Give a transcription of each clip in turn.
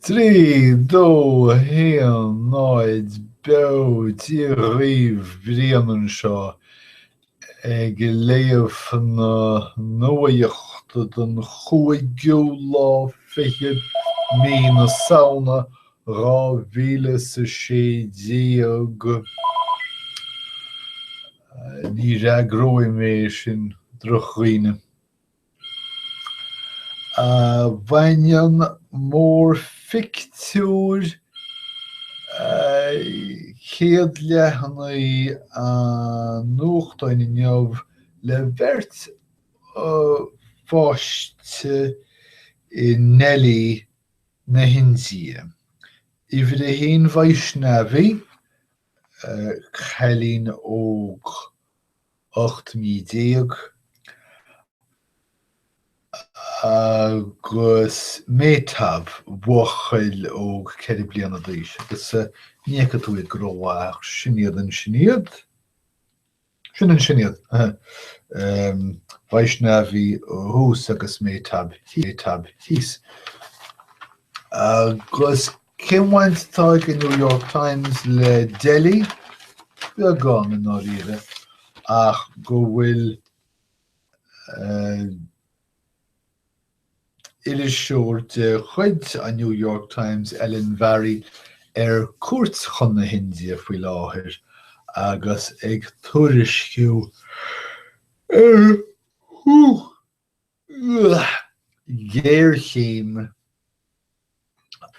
Trí, dó, héan, náid, bew, tí rih bhríanann seo ag léamh na nuacht don chuaigú lá fiche mí na saona rá mhíle sa sé déag ní raibh mé sin drochuoine. Bhainneann mór fictiúr chéad leathannaí nuachtáin inniuh le beirt fáiste I nDeilí na Hindia. Ifir a héin Vaishnavi chelín óg 8,000 agus métab bhuachail óg ceithre bliana d'aois. Agus níocha tú ag gróach siniad an siniad. Sin an siniad. Vaishnavi hús agus métab hís. Agus céimhaint táig in New York Times le Delhi, be gan in áíre, ach go bhfuil Ilisúr de chuid a New York Times Ellen Vary cuairt chun na Hindia faoi láthair agus ag tuairisciú géarchéim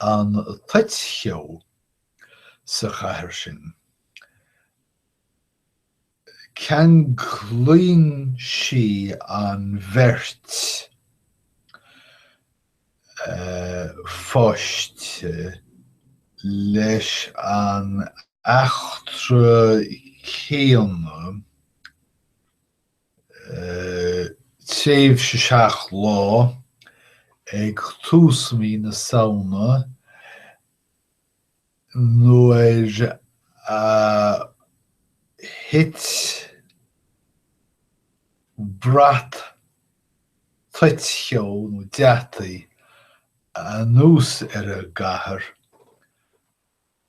an Toitcheo sa chathair sin. Ceann glúin sí an bheirt fáiste leis an achtra chéanna tréimh sa seach lá ag túsmaí na saona nuair hit brat Toitcheo nó deataí nús a gcathair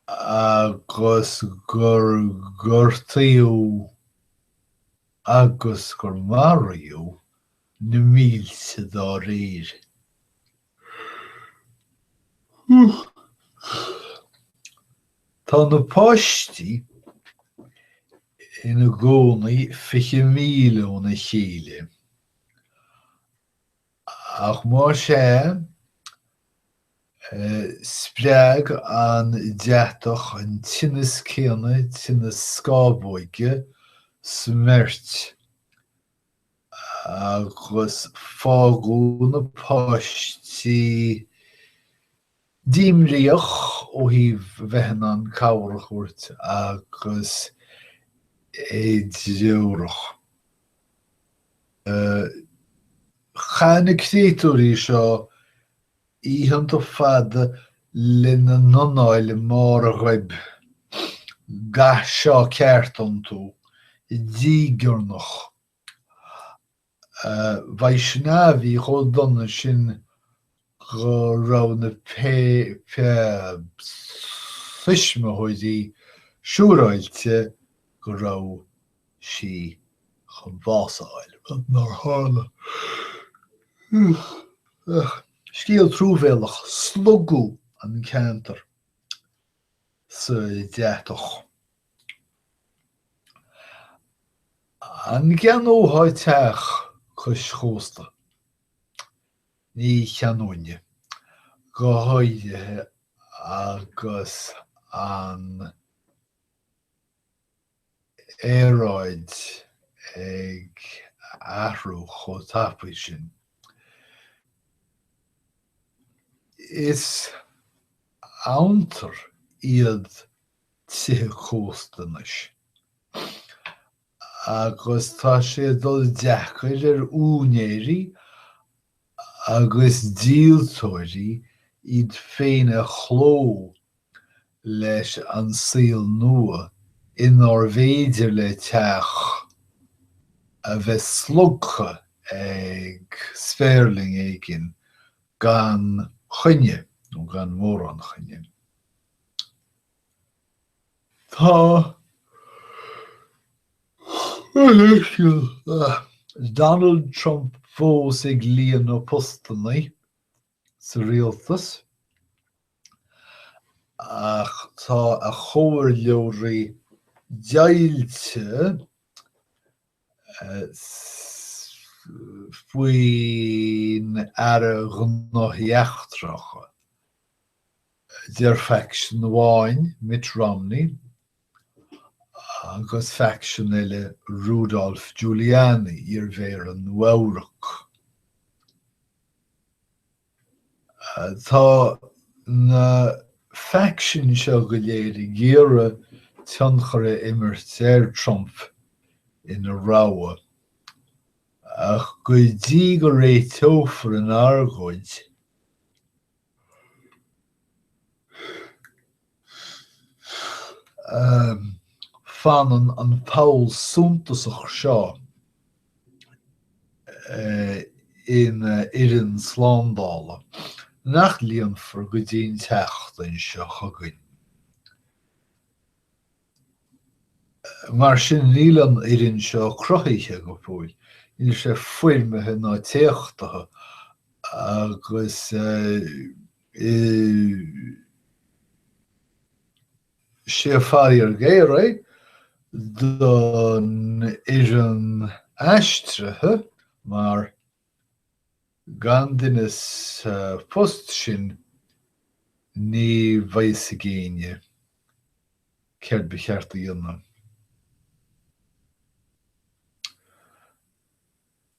agus gur gurtaíú agus gur maraíú na mílte dá réir. Tá na páistí ina gcónaí 5,000 ó na chéile. Ach mar sé spreag an deatach an tinnis céanna, tinnis scábóige smirt agus fágú na páistí díimríoch ó híh bheithin an cabharchúirt agus éadúrach. Chána créitúirí seo íhananta fada lena nonáil mar a ghaib ga seo ceartan tú I dígurnach. Vaishnavi chó donna sin go raibh na fisme chuidí siúráilte go raibh sí chun bhásáil nar hála. Scíal trúbhéalach slugú an ceantar sa deatach. An cean óháiteach chus chósta. Ní cheanúine. Go háidethe agus an éráid ag athrú chó tapaí sin. Is antar iad tithe chóstanis. Agus tá sé dul deacair únéirí agus díoltóirí iad féin a chló leis an saoil nua in Norvéidir le teach a bheith slugcha ag sperling éigin gan chunne nó gan mór an chine. Tá Donald Trump fós ag líon ó postanna sa rialtas ach tá a chóir leorí diailte faoin ghnáthíochtracha. Deir faction amháin, Mitt Romney, agus faction eile Rudolph Giuliani ar bhéir an Nuacht. Tá na faction seo go léir géire tionchara immert Trump ina ráha. Ach go dtí go ré teofar an argóid fan an Paul suntasach seo in Irin Sláindála nach líon for go dtíon techt an seo chugainn. Mar sin níl an Irin seo crothaithe go bhfuil. Níl sé fuirmithe ná teachtatha agus sé fáí ar géire don Irin aistrithe mar gan duine post sin ní bhaise géine ceart ba cheart a dhéanamh.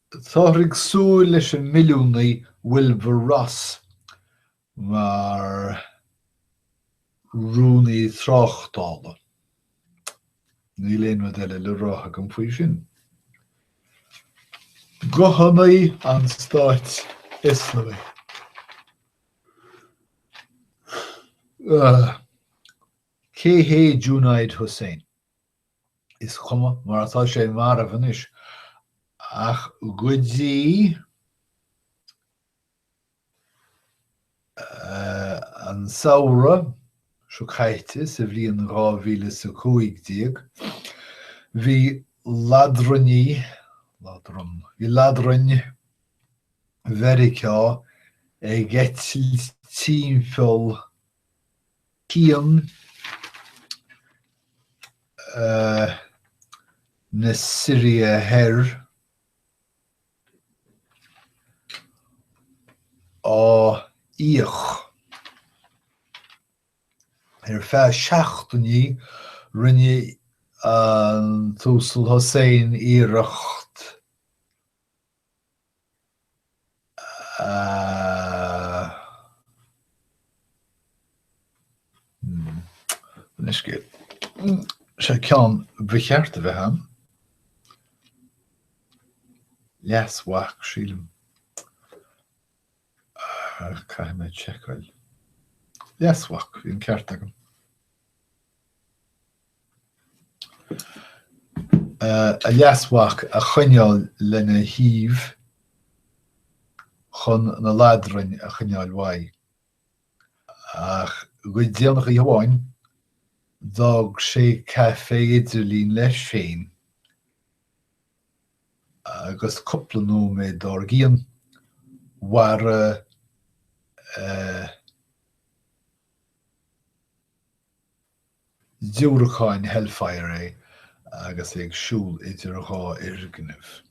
Tá ag súil leis an milliúnaí Wilbur Ross mar rúnaí tráchtála. Ní léon eile le rátha an faoi sin. Go hanaí an Stáit Islami. Cé hé Junaid Hussein is chuma mar atá sé mar a bhanis. Ach go dtí an saoire seo caite sa bhliain 2015 bhí ladroinní Mheiriceá ag eitill timpeall cían na Síria heir á íoch. Ar feadh 7 rinne an Tuilte Hussein iirecht sé ceann bhceart a bheith an. Leasmhaach sílim. Cai mé tseáil. Leasmhaach hín ceart agam. A leasmhaach a chuineáil lena híomh chun na ladroin a chuineáil mhaith. Ach go déanach í hamháin d'fhág sé café idirlín leis féin agus cúpla nóiméad dár gcian mhara dúracháin Hellfire agus ag siúl idir dhá irgnimh.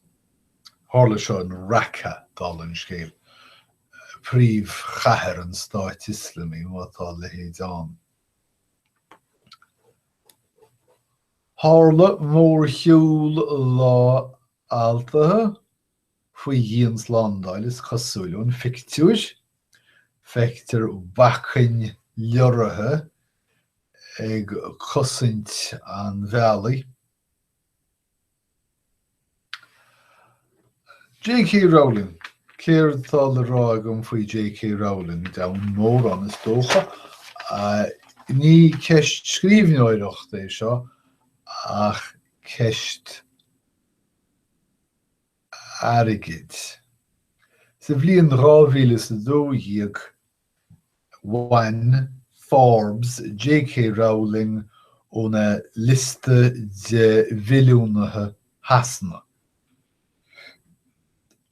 Tharla seo an racha dal an scéal. Príomh chathair an Stáit Islami mátá le héad an. Tharla mór shiúl lá altathe faoi dhian Sláindáil is cosúilún fictiúis feictar bacchain leorathe ag cosaint an bhealaí. J.K. Rowling. Céir tá le rá agam faoi J.K. Rowling dain mór an is dócha. Ní ceist scríbneoireacht é seo ach ceist airgid. Sa bhliain 2012 One Forbes J.K. Rowling una liste de viljúnathe hasna.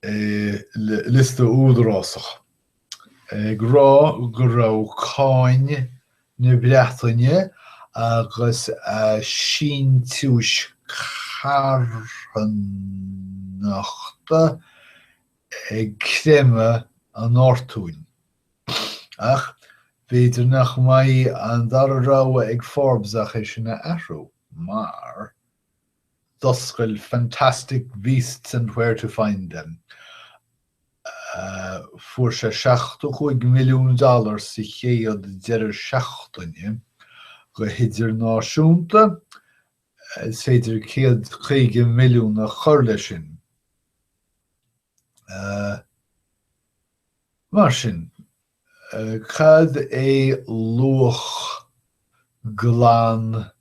Liste údrásach. Grá go raibh cáin na Breataine agus sin túis carnachta ag crime an ártúin. Ach, b'idir nach mai an dar raibh ag Forbesach é sinna ahrú, mar doscail fantastic beasts and where to find them. Fuair sé $65 milliún sa chéad deireadh seachtaine go hidir náisiúnta, is féidir 150 milliún a chur leis sin. Mar sin, cad é luach glán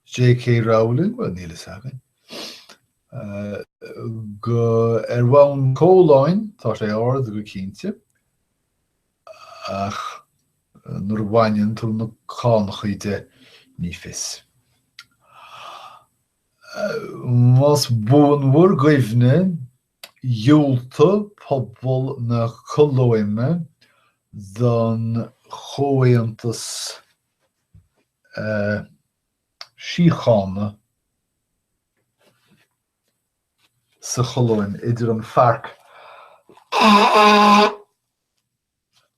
J.K. Rowling, well, níl is agam. Go bhain cóláin, tá sé ard go cínte, ach nuair bhaineann tú na cánachaide ní fios. Mas búnmhór gaomhne dheolta pobal na colóime don chomhaontas síochána sa cholóin idir an Farc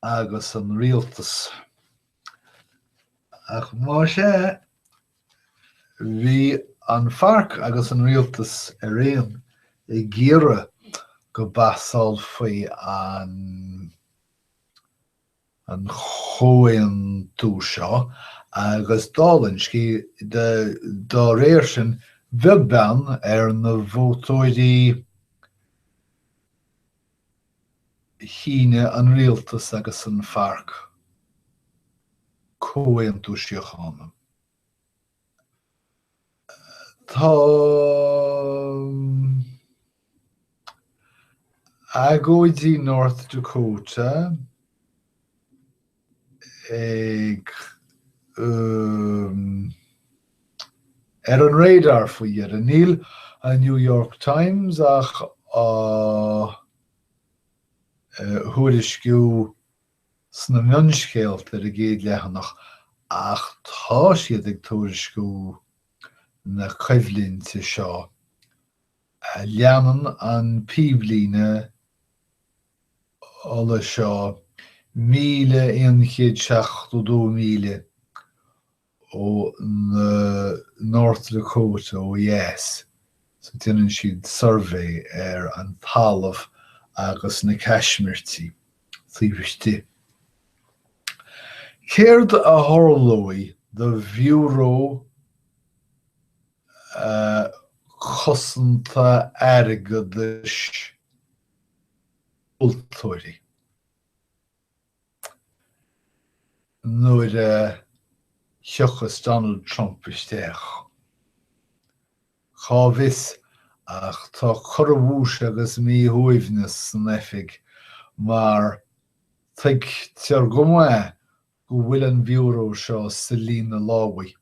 agus an rialtas. Ach má sé, bhí an Farc agus an rialtas réon I ggéire go basáil faoi an chomhaontú seo agus dálann dá réir sin bheith bean na vótóirí híne an rialtas agus an Farc chomhaontú síochána. Tá agóidí North Dakota ag an radar faoi ar níl a New York Times ach thuairisciú sna mionscéalt ar a géad leathanach ach tá siad ag tuairisciú na coimhlínte seo. Leanann an píomhlíne ola seo 1,172 míle ó na North Dakota ó yes. So dionann siad survey ar an talamh agus na Cashmirtí tríomhiste. Céird a thorlói do bhúró chosanta airgeadais ultóirí. Nuair seochas Donald Trump isteach. Chá bhis ach tá chormhúis agus mídhuaimhne san oifig, mar tuig tear go maith go bhfuil an bhúró seo sa lína lámhaí.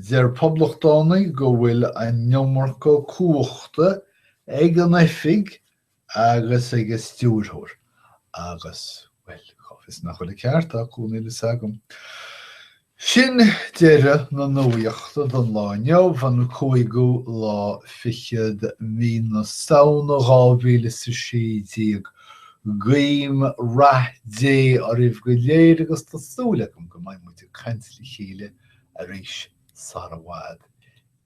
Deir poblachtánaigh go bhfuil an ngeommarcha cúachta ag an oifig agus ag a stúrthóir. Agus, well, is nach chuil ceart ach cúnail is agam. Sin deire na nuaíochta don láineo van 5 mína saona 2016 gaim rath-dé a ribh go léir agus tásúlacham go mbeidh muid caintlí chéile a rís Sarawad.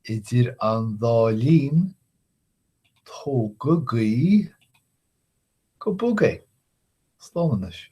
Idir an dálín tóga gaí go bugé. Slán is.